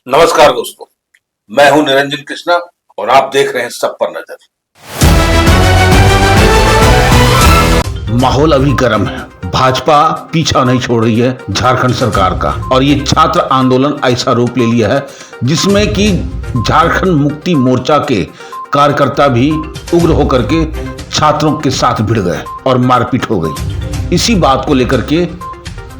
नमस्कार दोस्तों, मैं हूं निरंजन कृष्णा और आप देख रहे हैं सब पर नजर। माहौल अभी गर्म है। भाजपा पीछा नहीं छोड़ रही है झारखंड सरकार का, और ये छात्र आंदोलन ऐसा रूप ले लिया है जिसमें कि झारखंड मुक्ति मोर्चा के कार्यकर्ता भी उग्र होकर के छात्रों के साथ भिड़ गए और मारपीट हो गई। इसी बात को लेकर के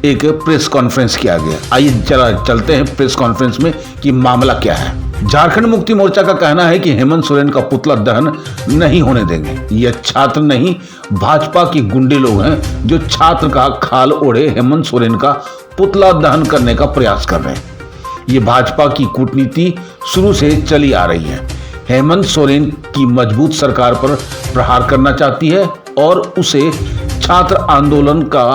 एक प्रेस कॉन्फ्रेंस किया गया। आइए जरा चलते हैं प्रेस कॉन्फ्रेंस में कि मामला क्या है। झारखंड मुक्ति मोर्चा का कहना है कि हेमंत सोरेन का पुतला दहन नहीं होने देंगे। यह छात्र नहीं, भाजपा के गुंडे लोग हैं जो छात्र का खाल ओढ़े हेमंत सोरेन का पुतला दहन करने का प्रयास कर रहे हैं। ये भाजपा की कूटनीति शुरू से चली आ रही है। हेमंत सोरेन की मजबूत सरकार पर प्रहार करना चाहती है और उसे छात्र आंदोलन का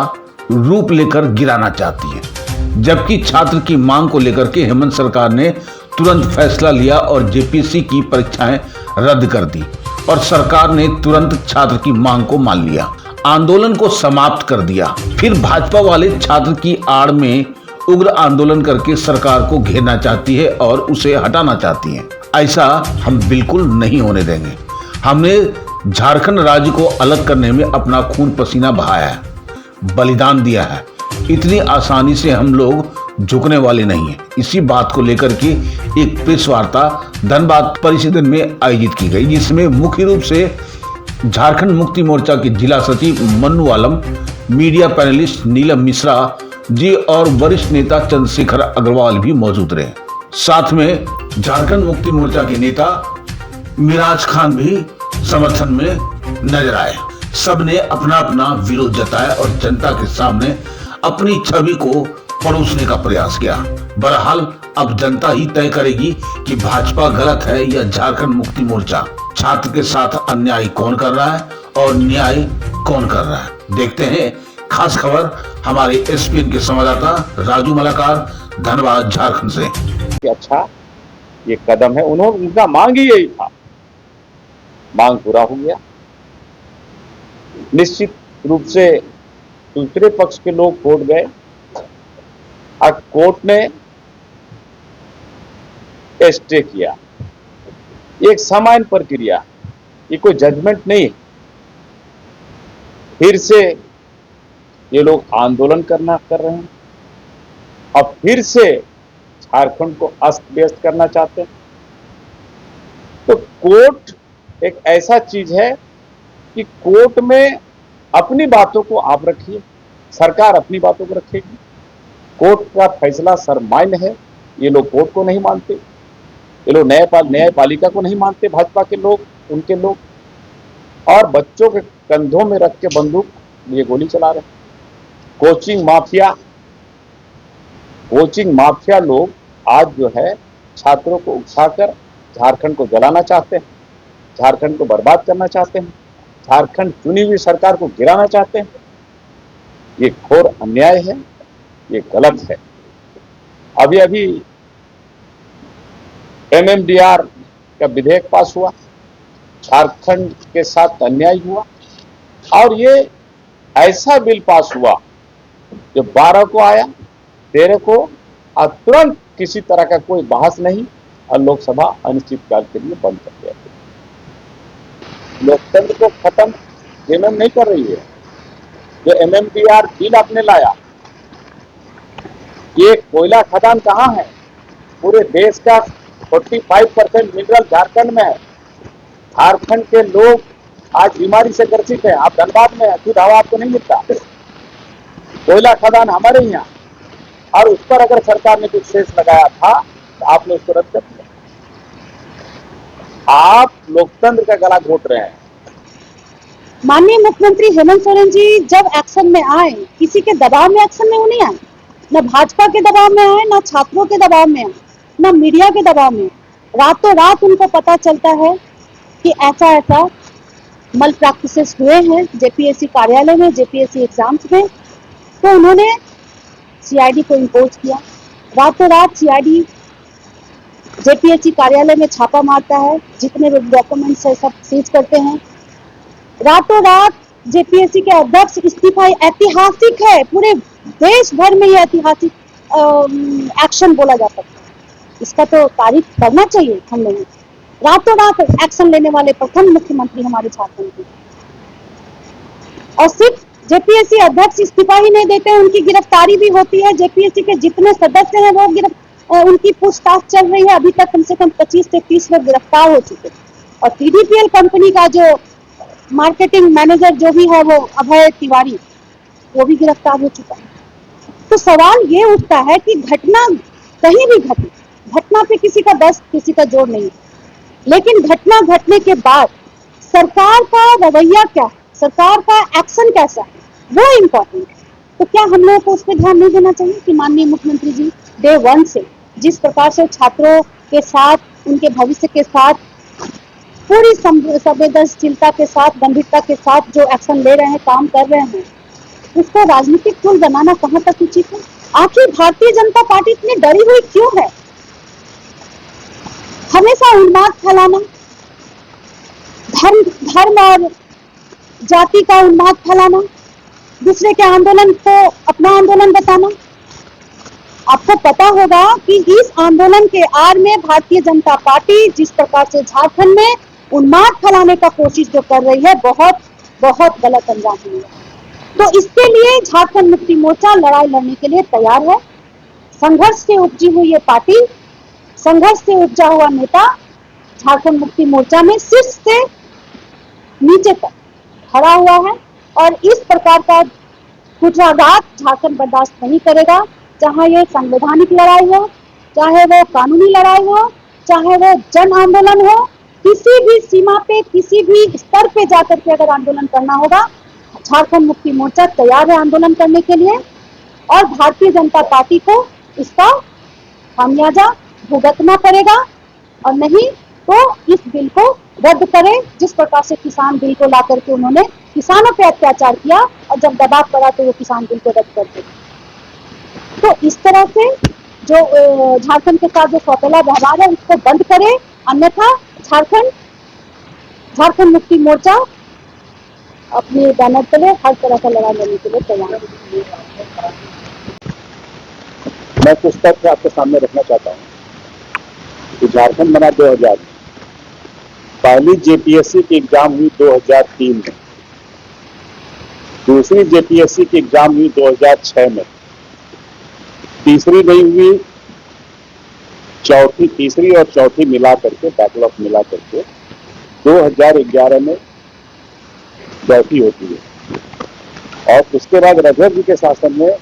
रूप लेकर गिराना चाहती है। जबकि छात्र की मांग को लेकर के हेमंत सरकार ने तुरंत फैसला लिया और जेपीएससी की परीक्षाएं रद्द कर दी और सरकार ने तुरंत छात्र की मांग को मान लिया, आंदोलन को समाप्त कर दिया। फिर भाजपा वाले छात्र की आड़ में उग्र आंदोलन करके सरकार को घेरना चाहती है और उसे हटाना चाहती है। ऐसा हम बिल्कुल नहीं होने देंगे। हमने झारखंड राज्य को अलग करने में अपना खून पसीना बहाया है, बलिदान दिया है। इतनी आसानी से हम लोग झुकने वाले नहीं हैं। इसी बात को लेकर के एक प्रेस वार्ता धनबाद परिषद में आयोजित की गई, जिसमें मुख्य रूप से झारखंड मुक्ति मोर्चा के जिला सचिव मन्नू आलम, मीडिया पैनलिस्ट नीलम मिश्रा जी और वरिष्ठ नेता चंद्रशेखर अग्रवाल भी मौजूद रहे। साथ में झारखंड मुक्ति मोर्चा के नेता मिराज खान भी समर्थन में नजर आए। सबने अपना अपना विरोध जताया और जनता के सामने अपनी छवि को परोसने का प्रयास किया। बहरहाल अब जनता ही तय करेगी कि भाजपा गलत है या झारखंड मुक्ति मोर्चा। छात्र के साथ अन्याय कौन कर रहा है और न्याय कौन कर रहा है, देखते हैं। खास खबर हमारे एसपीएन के संवाददाता राजू मलाकार धनबाद झारखंड से। अच्छा ये कदम है, उनका मांग ही यही था, मांग पूरा हो गया। निश्चित रूप से दूसरे पक्ष के लोग कोर्ट गए और कोर्ट ने स्टे किया। एक सामान्य प्रक्रिया, ये कोई जजमेंट नहीं है। फिर से ये लोग आंदोलन कर रहे हैं और फिर से झारखंड को अस्त व्यस्त करना चाहते हैं। तो कोर्ट एक ऐसा चीज है कि कोर्ट में अपनी बातों को आप रखिए, सरकार अपनी बातों को रखेगी। कोर्ट का फैसला सरमान्य है। ये लोग कोर्ट को नहीं मानते, ये लोग न्यायपालिका को नहीं मानते, भाजपा के लोग, उनके लोग, और बच्चों के कंधों में रख के बंदूक ये गोली चला रहे हैं। कोचिंग माफिया लोग आज जो है छात्रों को उकसाकर झारखंड को जलाना चाहते हैं, झारखंड को बर्बाद करना चाहते हैं, झारखंड चुनी हुई सरकार को गिराना चाहते हैं। ये घोर अन्याय है, ये गलत है। अभी एमएमडीआर का विधेयक पास हुआ, झारखंड के साथ अन्याय हुआ, और ये ऐसा बिल पास हुआ जो 12 को आया, 13 को, और तुरंत किसी तरह का कोई बहस नहीं और लोकसभा अनिश्चितकाल के लिए बंद कर दिया। लोकतंत्र को खत्म जेएमएम नहीं कर रही है। जो एमएमडीआर बिल आपने लाया, ये कोयला खदान कहाँ है? पूरे देश का 45% मिनरल झारखंड में है। झारखंड के लोग आज बीमारी से ग्रसित हैं। आप धनबाद में हैं, शुद्ध हवा आपको नहीं मिलता। कोयला खदान हमारे यहाँ, और उस पर अगर सरकार ने कुछ शेष लगाया था तो आपने उसको रद्द कर दिया। आप लोकतंत्र का गला घोट रहे हैं। माननीय मुख्यमंत्री हेमंत सोरेन जी जब एक्शन में आए, किसी के दबाव में एक्शन में वो नहीं आए, न भाजपा के दबाव में आए, न छात्रों के दबाव में आए, न मीडिया के दबाव में। रातों रात उनको पता चलता है कि ऐसा मल प्रैक्टिसेस हुए हैं जेपीएससी कार्यालय में, जेपीएससी एग्जाम्स में, तो उन्होंने सीआईडी को इम्पोज किया। रातों रात सीआईडी जेपीएससी कार्यालय में छापा मारता है, जितने भी डॉक्यूमेंट्स है सब सीज करते हैं। रातों रात जेपीएससी के अध्यक्ष इस्तीफा, ऐतिहासिक है, पूरे देश भर में ये ऐतिहासिक एक्शन बोला जा सकता है। इसका तो तारीफ करना चाहिए हम लोगों को। रातों रात एक्शन लेने वाले प्रथम मुख्यमंत्री हमारे झारखंड के, और सिर्फ जेपीएससी अध्यक्ष इस्तीफा ही नहीं देते, उनकी गिरफ्तारी भी होती है। जेपीएससी के जितने सदस्य हैं वो उनकी पूछताछ चल रही है। अभी तक कम से कम 25 से 30 लोग गिरफ्तार हो चुके। और टीडीपीएल कंपनी का जो मार्केटिंग मैनेजर जो भी है वो अभय तिवारी, वो भी गिरफ्तार हो चुका है। तो सवाल ये उठता है कि घटना कहीं भी घटे, घटना पे किसी का बस किसी का जोर नहीं, लेकिन घटना घटने के बाद सरकार का रवैया क्या है, सरकार का एक्शन कैसा है, वो इम्पोर्टेंट है। तो क्या हम लोगों को उस पर ध्यान नहीं देना चाहिए कि माननीय मुख्यमंत्री जी डे 1 से जिस प्रकार से छात्रों के साथ, उनके भविष्य के साथ पूरी संवेदनशीलता के साथ, गंभीरता के साथ जो एक्शन ले रहे हैं, काम कर रहे हैं, उसको राजनीतिक टूल बनाना कहां तक उचित है? आखिर भारतीय जनता पार्टी इतनी डरी हुई क्यों है? हमेशा उन्माद फैलाना, धर्म और जाति का उन्माद फैलाना, दूसरे के आंदोलन को अपना आंदोलन बताना। आपको पता होगा कि इस आंदोलन के आड़ में भारतीय जनता पार्टी जिस प्रकार से झारखंड में उन्माद फैलाने का कोशिश जो कर रही है, बहुत बहुत गलत अंजाम हुई है। तो इसके लिए झारखंड मुक्ति मोर्चा लड़ाई लड़ने के लिए तैयार है। संघर्ष से उपजी हुई ये पार्टी, संघर्ष से उपजा हुआ नेता झारखंड मुक्ति मोर्चा में शीर्ष से नीचे तक खड़ा हुआ है, और इस प्रकार का कुठाघात झारखंड बर्दाश्त नहीं करेगा। चाहे ये संवैधानिक लड़ाई हो, चाहे वो कानूनी लड़ाई हो, चाहे वो जन आंदोलन हो, किसी भी सीमा पे, किसी भी स्तर पे जाकर के अगर आंदोलन करना होगा, झारखंड मुक्ति मोर्चा तैयार है आंदोलन करने के लिए। और भारतीय जनता पार्टी को इसका खामियाजा भुगतना पड़ेगा, और नहीं तो इस बिल को रद्द करें। जिस प्रकार से किसान बिल को ला करके उन्होंने किसानों पे अत्याचार किया, और जब दबाव पड़ा तो वो किसान बिल को रद्द कर दिया। तो इस तरह से जो झारखंड के साथ जो सौतेला व्यवहार है उसको बंद करें, अन्यथा झारखंड मुक्ति मोर्चा अपने बैनर तले हर तरह का लड़ाई लड़ने के लिए तैयार है। मैं कुछ तथ्य आपके सामने रखना चाहता हूँ कि झारखंड बना 2000 में, पहली जेपीएससी की एग्जाम हुई 2003 में, दूसरी जेपीएससी की एग्जाम हुई 2006 में, तीसरी नहीं हुई, तीसरी और चौथी मिला करके, बैकलॉग मिला करके 2011 में चौथी होती है। और उसके बाद रघुवर जी के शासन में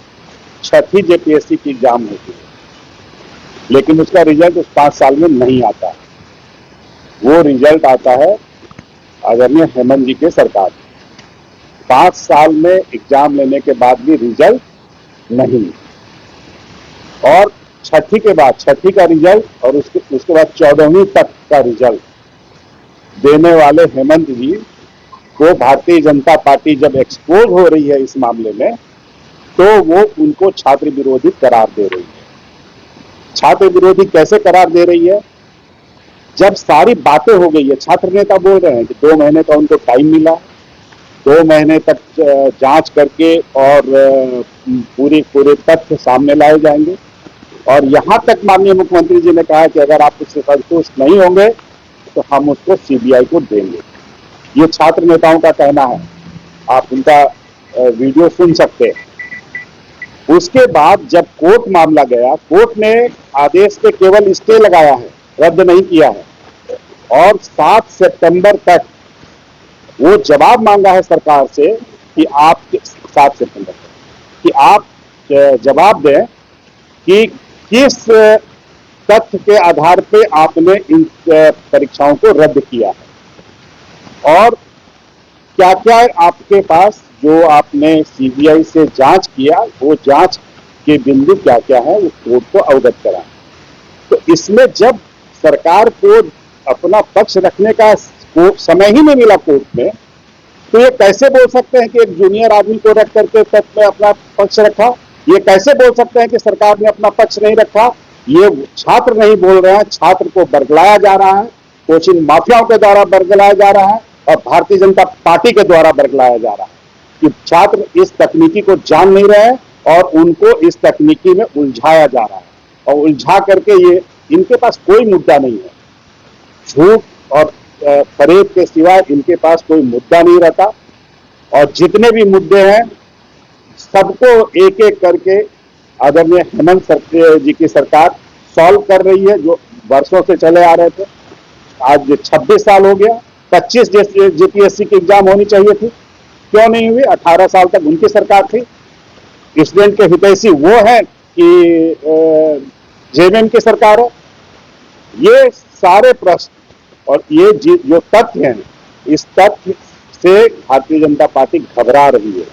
छठी जेपीएससी की एग्जाम होती है, लेकिन उसका रिजल्ट उस 5 साल में नहीं आता। वो रिजल्ट आता है आदरणीय हेमंत जी के सरकार में। 5 साल में एग्जाम लेने के बाद भी रिजल्ट नहीं, और छठी के बाद छठी का रिजल्ट और उसके बाद 14वीं तक का रिजल्ट देने वाले हेमंत जी को भारतीय जनता पार्टी जब एक्सपोज हो रही है इस मामले में, तो वो उनको छात्र विरोधी करार दे रही है। छात्र विरोधी कैसे करार दे रही है? जब सारी बातें हो गई है, छात्र नेता बोल रहे हैं कि 2 महीने का उनको टाइम मिला, 2 महीने तक जांच करके और पूरे तथ्य सामने लाए जाएंगे। और यहां तक माननीय मुख्यमंत्री जी ने कहा कि अगर आप उससे संतुष्ट नहीं होंगे तो हम उसको सीबीआई को देंगे। ये छात्र नेताओं का कहना है, आप उनका वीडियो सुन सकते हैं। उसके बाद जब कोर्ट मामला गया, कोर्ट ने आदेश पे केवल स्टे लगाया है, रद्द नहीं किया है, और 7 सितंबर तक वो जवाब मांगा है सरकार से कि आप 7 सितंबर तक कि आप जवाब दें कि किस तथ्य के आधार पे आपने इन परीक्षाओं को रद्द किया है, और क्या क्या आपके पास जो आपने सीबीआई से जांच किया, वो जांच के बिंदु क्या क्या है, वो कोर्ट को अवगत कराएं। तो इसमें जब सरकार को अपना पक्ष रखने का समय ही नहीं मिला कोर्ट में, तो ये कैसे बोल सकते हैं कि एक जूनियर आदमी को रख करके तथ्य में अपना पक्ष रखा? ये कैसे बोल सकते हैं कि सरकार ने अपना पक्ष नहीं रखा? ये छात्र नहीं बोल रहे हैं, छात्र को बरगलाया जा रहा है, कोचिंग माफियाओं के द्वारा बरगलाया जा रहा है, और भारतीय जनता पार्टी के द्वारा बरगलाया जा रहा है कि छात्र इस तकनीकी को जान नहीं रहे हैं और उनको इस तकनीकी में उलझाया जा रहा है, और उलझा करके इनके पास कोई मुद्दा नहीं है। झूठ और फरेब के सिवाय इनके पास कोई मुद्दा नहीं रहता, और जितने भी मुद्दे हैं सबको एक एक करके आदरणीय हेमंत जी की सरकार सॉल्व कर रही है, जो वर्षों से चले आ रहे थे। आज 26 साल हो गया, 25 जेपीएससी की एग्जाम होनी चाहिए थी, क्यों नहीं हुई? 18 साल तक उनकी सरकार थी। स्टूडेंट के हितैषी वो है कि जेएमएम की सरकार है? ये सारे प्रश्न और ये जो तथ्य हैं, इस तथ्य से भारतीय जनता पार्टी घबरा रही है,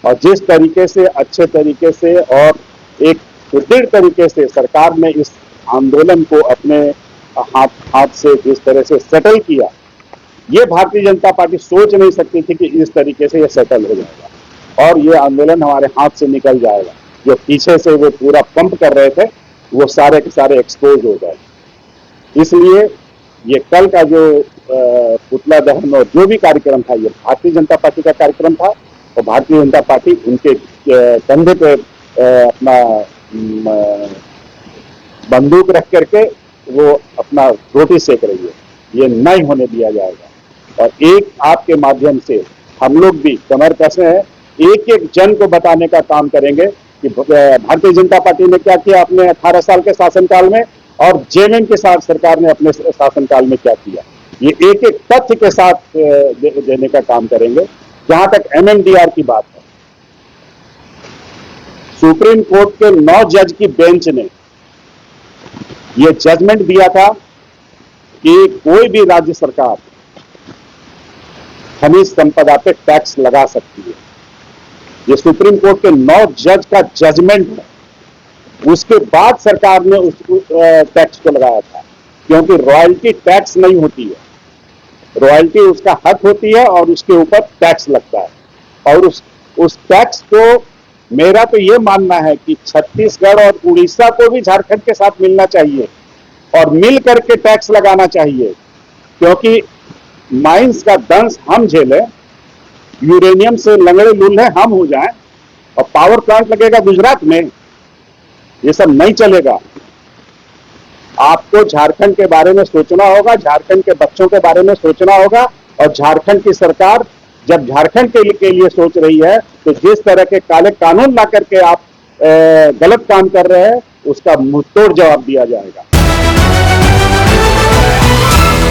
और जिस तरीके से अच्छे तरीके से और एक सुदृढ़ तरीके से सरकार ने इस आंदोलन को अपने हाथ से जिस तरह से सेटल किया, ये भारतीय जनता पार्टी सोच नहीं सकती थी कि इस तरीके से ये सेटल हो जाएगा और ये आंदोलन हमारे हाथ से निकल जाएगा। जो पीछे से वो पूरा पंप कर रहे थे वो सारे के सारे एक्सपोज हो जाए। इसलिए ये कल का जो पुतला दहन और जो भी कार्यक्रम था, ये भारतीय जनता पार्टी का कार्यक्रम था, और भारतीय जनता पार्टी उनके कंधे पे अपना बंदूक रख करके वो अपना रोटी सेक रही है। ये नहीं होने दिया जाएगा। और एक आपके माध्यम से हम लोग भी कमर कसे हैं, एक एक जन को बताने का काम करेंगे कि भारतीय जनता पार्टी ने क्या किया अपने 18 साल के शासनकाल में, और जेएमएम के साथ सरकार ने अपने शासनकाल में क्या किया। ये एक एक तथ्य के साथ देने का काम करेंगे। जहां तक एमएमडीआर की बात है, सुप्रीम कोर्ट के 9 जज की बेंच ने ये जजमेंट दिया था कि कोई भी राज्य सरकार खनिज संपदा पे टैक्स लगा सकती है। ये सुप्रीम कोर्ट के 9 जज का जजमेंट है। उसके बाद सरकार ने उस टैक्स को लगाया था, क्योंकि रॉयल्टी टैक्स नहीं होती है, रॉयल्टी उसका हक होती है और उसके ऊपर टैक्स लगता है। और उस टैक्स को मेरा तो ये मानना है कि छत्तीसगढ़ और उड़ीसा को भी झारखंड के साथ मिलना चाहिए और मिल करके टैक्स लगाना चाहिए, क्योंकि माइंस का दंश हम झेलें, यूरेनियम से लंगड़े लूल्हे हम हो जाएं, और पावर प्लांट लगेगा गुजरात में, ये सब नहीं चलेगा। आपको झारखंड के बारे में सोचना होगा, झारखंड के बच्चों के बारे में सोचना होगा, और झारखंड की सरकार जब झारखंड के लिए सोच रही है तो जिस तरह के काले कानून ला करके आप गलत काम कर रहे हैं उसका मुंहतोड़ जवाब दिया जाएगा।